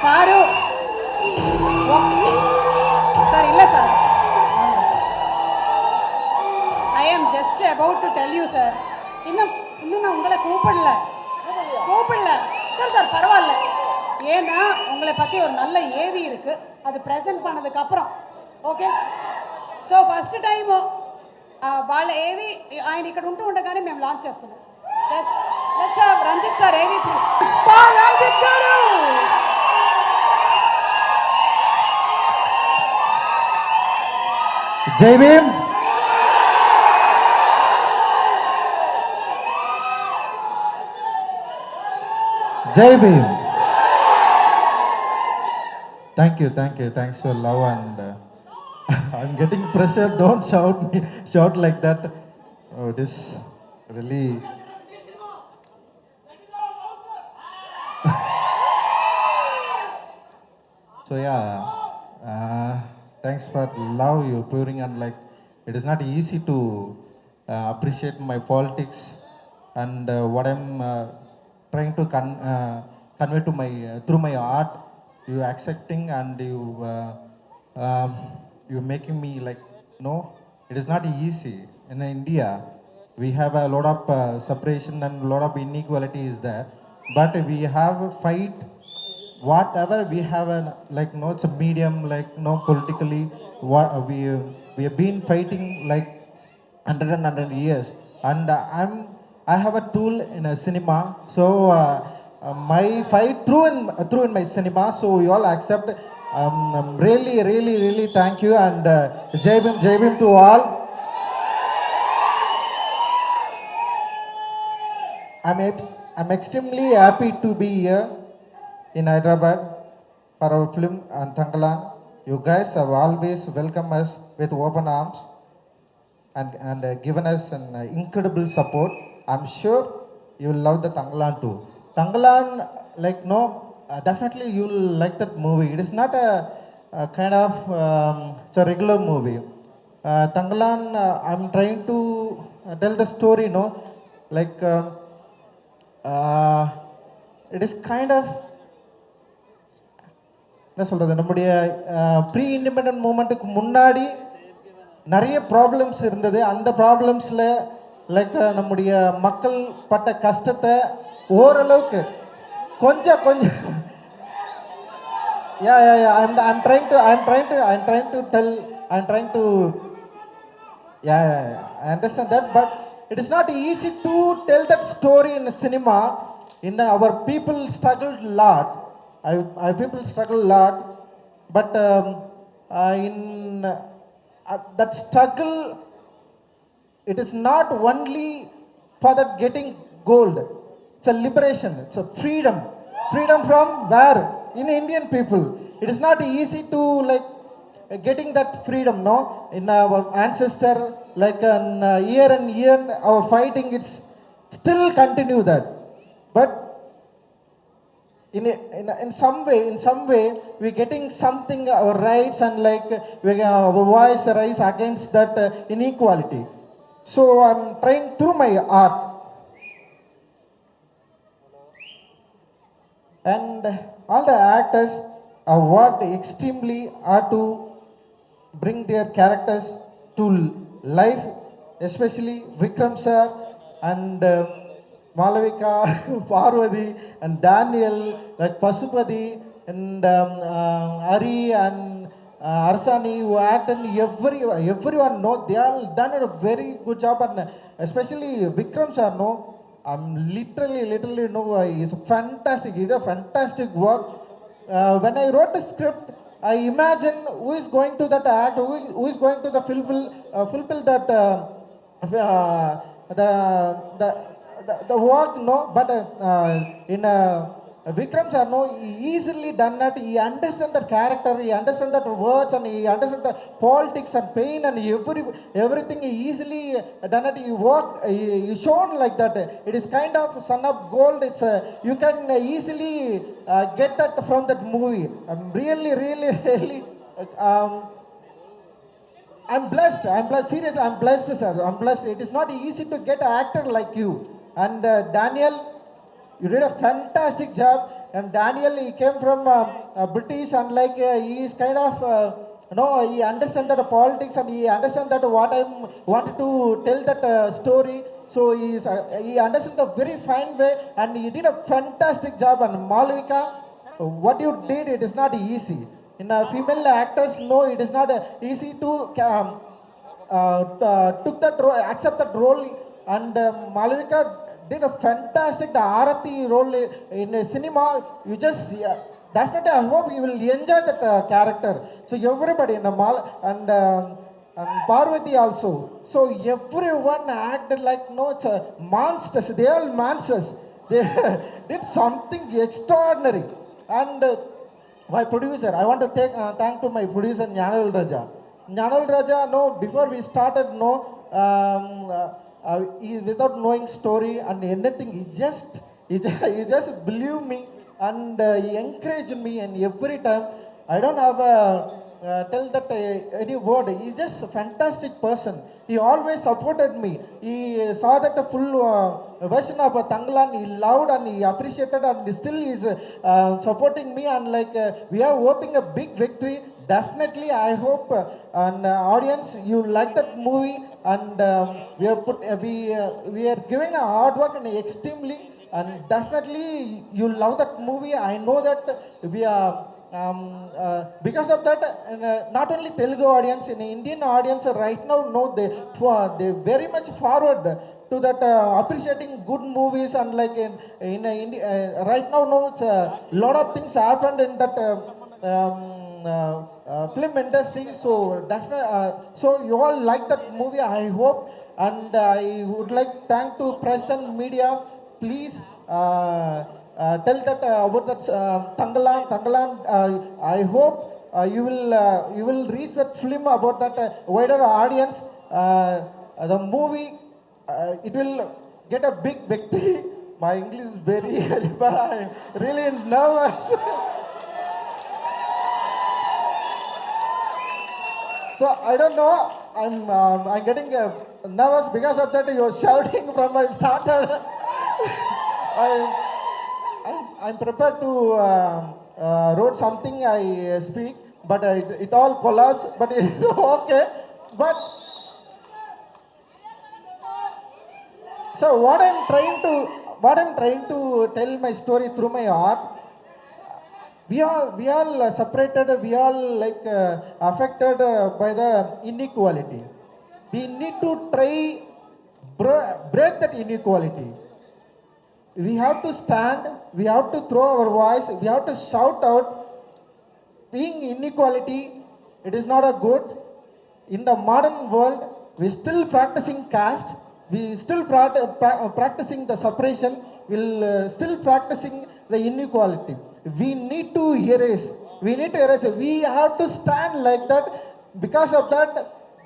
Sir sir ಇಲ್ಲ sir ஐ ஆம் just about to tell you sir இன்னும் நான் உங்களை கூப்பிடல சார் சார் பரவாயில்ல ஏன்னா உங்களை பற்றி ஒரு நல்ல ஏவி இருக்கு அது ப்ரெசென்ட் பண்ணதுக்கப்புறம் ఓకే సో ఫస్ట్ టైం వాళ్ళ ఏవి ఆయన ఇక్కడ ఉంటూ ఉండగానే మేము లాంచ్ చేస్తున్నాం లెట్స్ హావ్ రంజిత్ సార్ ఏవి ప్లీజ్ రంజిత్ గారు జై భీమ్ జై Bhim thanks for love and I'm getting pressure. Don't shout like that. Oh, it is really so yeah, thanks for love you pouring on. Like, it is not easy to appreciate my politics and what I'm trying to convey to my through my art. You accepting and you making me like, no, it is not easy. In India we have a lot of separation and a lot of inequality is there, but we have a fight whatever we have like, no, it's a medium, like, no, politically what we have been fighting like 100 years, and I have a tool in a cinema, so my fight through in my cinema, so you all accept. Really thank you, and Jai Bhim to all. I'm extremely happy to be here in Hyderabad for our film and Tangalan. You guys have always welcomed us with open arms and given us an incredible support. I'm sure you will love the Tangalan too. Tangalan, like, no, definitely you will like that movie. It is not a kind of it's a regular movie. Tangalan, I'm trying to tell the story, no, like it is kind of என்ன சொல்கிறது, நம்முடைய pre independent மூமெண்ட்டுக்கு முன்னாடி நிறைய problems இருந்தது. அந்த ப்ராப்ளம்ஸில் like நம்முடைய மக்கள் பட்ட கஷ்டத்தை ஓரளவுக்கு கொஞ்சம் I'm trying to I understand that, but it is not easy to tell that story in cinema. Our people struggled a lot. Our people struggle a lot, but in that struggle, it is not only for that getting gold. It's a liberation. It's a freedom from where? In Indian people. It is not easy to like getting that freedom, no, in our ancestor, like year and year our fighting, it's still continue that, but in some way we getting something, our rights, and like our voice rise against that inequality. So I'm trying through my art, and all the actors have worked extremely hard to bring their characters to life, especially Vikram sir and Malavika, Parvati and Daniel, like Pasupati and Ari and Arsani, who act, and everyone know they all done a very good job, and especially Vikram sir, no, I'm literally no, he's a fantastic, he did a fantastic work. When I wrote the script, I imagine who is going to that act, who is going to the fulfill that the work, no, but in Vikram sir, no, he easily done that. He understand the character, he understand that words, and he understand the politics and pain and everything. He easily done it. He worked, he shown like that. It is kind of son of gold. It's you can easily get that from that movie. I'm really I'm blessed. Seriously, I'm blessed, sir. I'm blessed. It is not easy to get an actor like you. And Daniel, you did a fantastic job. And Daniel, he came from British, and like he is kind of he understands that politics, and he understands that what I wanted to tell that story. So he understands the very fine way, and he did a fantastic job. And Malvika, what you did, it is not easy. In female actors, no, it is not easy to took that role, accept that role, and Malvika did a fantastic the Arati role in a cinema. You just definitely, I hope you will enjoy that character. So everybody in the and Parvati also. So everyone acted like no, it's a monsters. They are monsters. They did something extraordinary. And my producer, I want to thank to my producer Jnanavel Raja. Jnanavel Raja, no, before we started, no, he without knowing story and anything, he just believed me, and he encouraged me, and every time I don't have a tell that any word. He's just a fantastic person. He always supported me. He saw that the full version of Tangalan. He loved and he appreciated, and still is supporting me. And like we are hoping a big victory. Definitely, I hope and audience you like that movie. And we are we are giving a hard work and extremely, and definitely you love that movie. I know that we are. Because of that, not only Telugu audience, in Indian audience right now, no, they very much forward to that appreciating good movies, and like in India right now, no, it's a lot of things happened in that film industry. So definitely, so you all like that movie, I hope, and I would like thank to press and media. Please. Tell that about that Tangalan. I hope you will reach that film about that wider audience. The movie it will get a big victory. My English is very but I'm really nervous. So I don't know. I'm getting nervous because of that. You're shouting from my starter. I'm prepared to wrote something I speak, but it all collapsed. But it is okay. But so what I'm trying to tell my story through my art. We all separated. We all like affected by the inequality. We need to try break that inequality. We have to stand, we have to throw our voice, we have to shout out. Being inequality, it is not a good. In the modern world, we still practicing caste, we still practicing the separation, we'll still practicing the inequality. We need to erase. We have to stand like that. Because of that,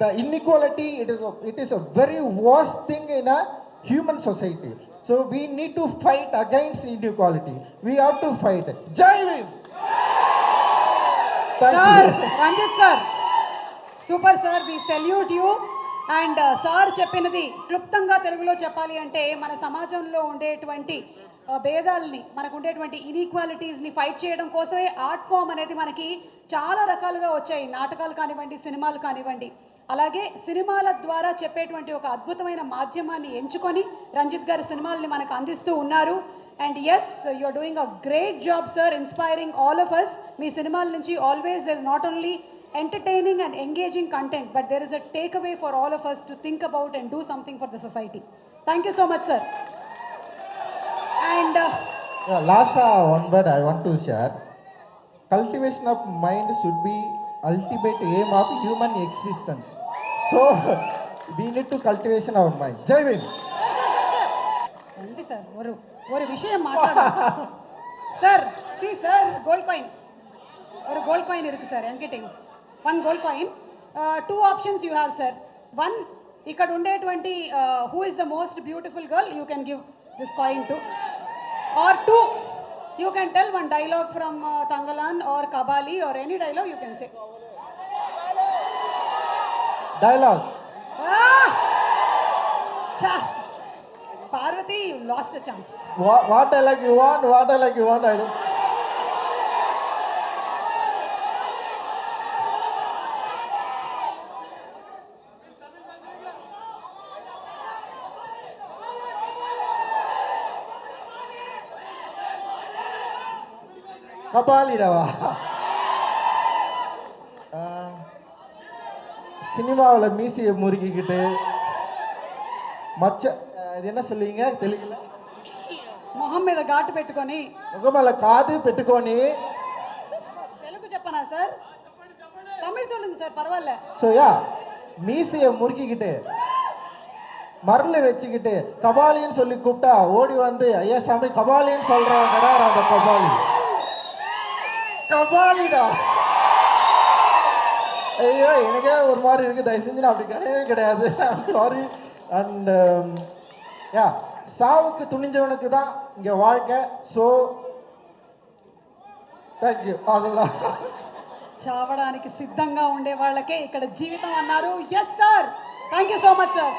the inequality, it is a very worst thing in a human society. So we need to fight against inequality. We have to fight. Jai Bhim! Thank Sir, you. Ranjit sir, super sir, we salute you. And sir చెప్పినది క్లుప్తంగా తెలుగులో చెప్పాలి అంటే మన సమాజంలో ఉండేటువంటి భేదాలని, మనకు ఉండేటువంటి ఇన్ఈక్వాలిటీస్ని ఫైట్ చేయడం కోసమే ఆర్ట్ ఫామ్ అనేది మనకి చాలా రకాలుగా వచ్చాయి. నాటకాలు కానివ్వండి, సినిమాలు కానివ్వండి. అలాగే సినిమాల ద్వారా చెప్పేటువంటి ఒక అద్భుతమైన మాధ్యమాన్ని ఎంచుకొని రంజిత్ గారి సినిమాలని మనకు అందిస్తూ ఉన్నారు. And yes, you are doing a great job sir, inspiring all of us. మీ సినిమాల నుంచి always there is not only entertaining and engaging content, but there is a takeaway for all of us to think about and do something for the society. Thank you so much, sir. And last one word I want to share. Cultivation of mind should be ultimate aim of human existence. So we need to cultivation our mind. Jai Bhim. Andi sir, oru vishayam maatladum. Sir, see sir, gold coin. Oru gold coin irukku sir, I'm getting one gold coin. Two options you have, sir. One, ikkada undetvanti who is the most beautiful girl, you can give this coin to. Or two, you can tell one dialogue from Tangalan or Kabali or any dialogue you can say. Dialogue. Cha, Parvati, you lost a chance. What dialogue you want? I don't. கபாலிடவா? சினிமாவில் மீசியை முறுக்கிக்கிட்டு மச்ச இது என்ன சொல்லுவீங்க தெலுங்குல? మొహం మీద ఘాటు పెట్టుకొని ముఖమల కాదు పెట్టుకొని తెలుగు చెప్పనా సార్? தமிழ் சொல்லுங்க சார், பரவாயில்ல. ஸோ யா மீசையை முறுக்கிக்கிட்டு மரல வச்சுக்கிட்டு கபாலின்னு சொல்லி கூப்பிட்டா ஓடி வந்து ஐயா சாமி கபாலின்னு சொல்றவன் கிடையாது அந்த கபாலி. கபாலிடா. ஐயோ எனக்கே ஒரு மாதிரி இருக்கு, தயவு செஞ்சு நான் அப்படி கிடையவே கிடையாது. சாரி. அண்ட் யா சாவுக்கு துணிஞ்சவனுக்கு தான் இங்க வாழ்க்கை. So thank you. அதெல்லாம் చావడానికి సిద్ధంగా ఉండే వాళ్ళకే ఇక్కడ జీవితం అన్నారు. Yes sir, thank you so much sir.